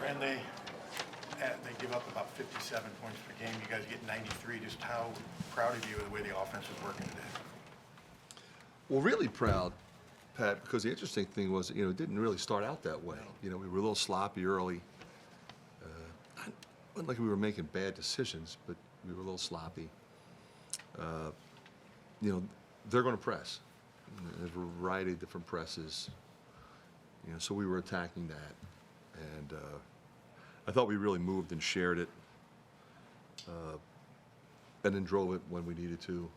Fran, they give up about 57 points per game. You guys get 93. Just how proud of you of the way the offense is working today? Well, really proud, Pat, because the interesting thing was, it didn't really start out that way. We were a little sloppy early. It wasn't like we were making bad decisions, but we were a little sloppy. They're going to press. A variety of different presses. So we were attacking that. And I thought we really moved and shared it. And then drove it when we needed to.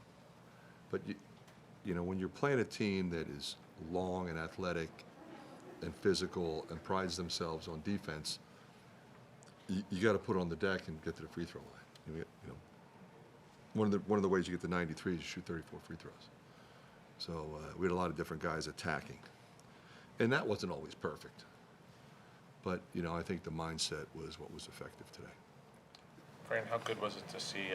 But, when you're playing a team that is long and athletic and physical and prides themselves on defense, you got to put on the deck and get to the free throw line. One of the ways you get to 93 is you shoot 34 free throws. So we had a lot of different guys attacking, and that wasn't always perfect. But I think the mindset was what was effective today. Fran, how good was it to see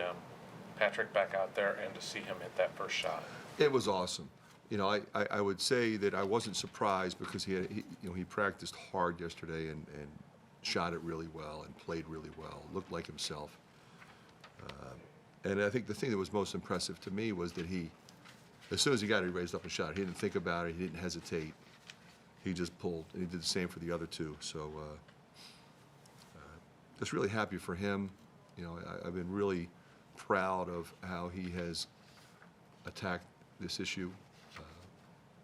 Patrick back out there and to see him hit that first shot? It was awesome. I would say that I wasn't surprised because he practiced hard yesterday and shot it really well and played really well, looked like himself. And I think the thing that was most impressive to me was that as soon as he got it, he raised up and shot. He didn't think about it. He didn't hesitate. He just pulled, and he did the same for the other two. So just really happy for him. I've been really proud of how he has attacked this issue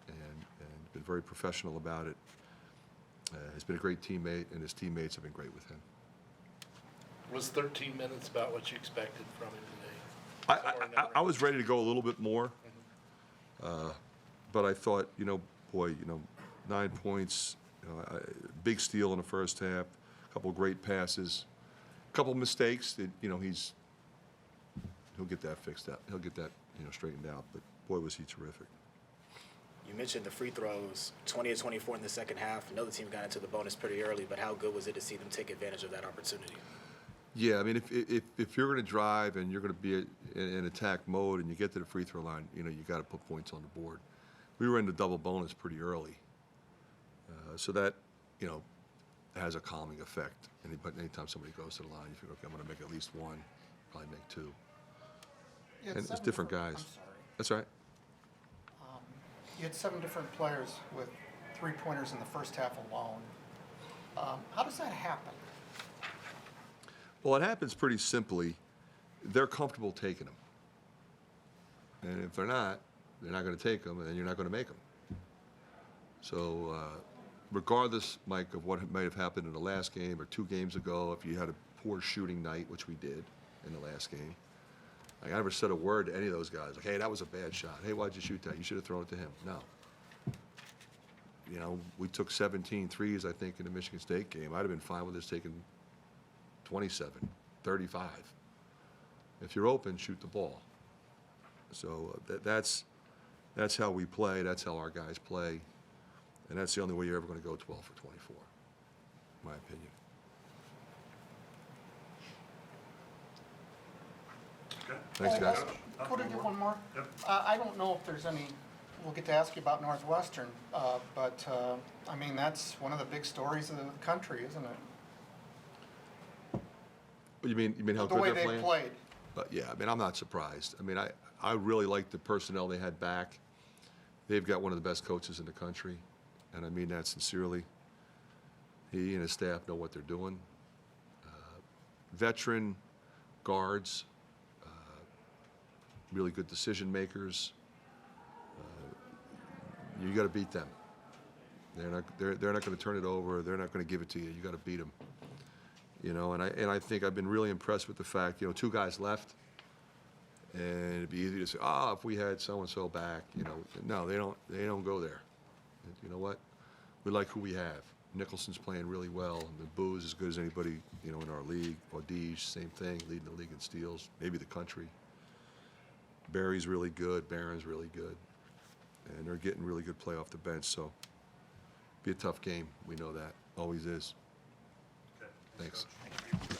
and been very professional about it. He's been a great teammate, and his teammates have been great with him. Was 13 minutes about what you expected from him today? I was ready to go a little bit more, but I thought, 9 points, big steal in the first half, a couple of great passes, a couple of mistakes that, he'll get that fixed out. He'll get that, straightened out. But boy, was he terrific. You mentioned the free throws, 20 of 24 in the second half. I know the team got into the bonus pretty early, but how good was it to see them take advantage of that opportunity? Yeah, I mean, if you're going to drive and you're going to be in attack mode and you get to the free throw line, you got to put points on the board. We were in the double bonus pretty early, so that has a calming effect. But anytime somebody goes to the line, you figure, okay, I'm going to make at least one, probably make two. And it's different guys. I'm sorry. That's right. You had 7 different players with 3-pointers in the first half alone. How does that happen? Well, it happens pretty simply. They're comfortable taking them. And if they're not going to take them, and then you're not going to make them. So regardless, Mike, of what might have happened in the last game or 2 games ago, if you had a poor shooting night, which we did in the last game, I never said a word to any of those guys. Like, hey, that was a bad shot. Hey, why'd you shoot that? You should have thrown it to him. No. We took 17 threes, I think, in the Michigan State game. I'd have been fine with us taking 27, 35. If you're open, shoot the ball. So that's how we play. That's how our guys play. And that's the only way you're ever going to go 12 for 24, in my opinion. Okay. Thanks, guys. Could I get one more? Yep. I don't know if there's any, we'll get to ask you about Northwestern, but I mean, that's one of the big stories of the country, isn't it? You mean how The good way they're they playing? played. Yeah, I mean, I'm not surprised. I mean, I really like the personnel they had back. They've got one of the best coaches in the country, and I mean that sincerely. He and his staff know what they're doing. Veteran guards, really good decision makers. You got to beat them. They're not going to turn it over. They're not going to give it to you. You got to beat them. And I think I've been really impressed with the fact, 2 guys left, and it'd be easy to say, if we had so and so back, no, they don't go there. And you know what? We like who we have. Nicholson's playing really well, and the Boo's as good as anybody, in our league. Audige, same thing, leading the league in steals, maybe the country. Barry's really good. Barron's really good, and they're getting really good play off the bench. So, be a tough game. We know that. Always is. Okay. Thanks. Coach.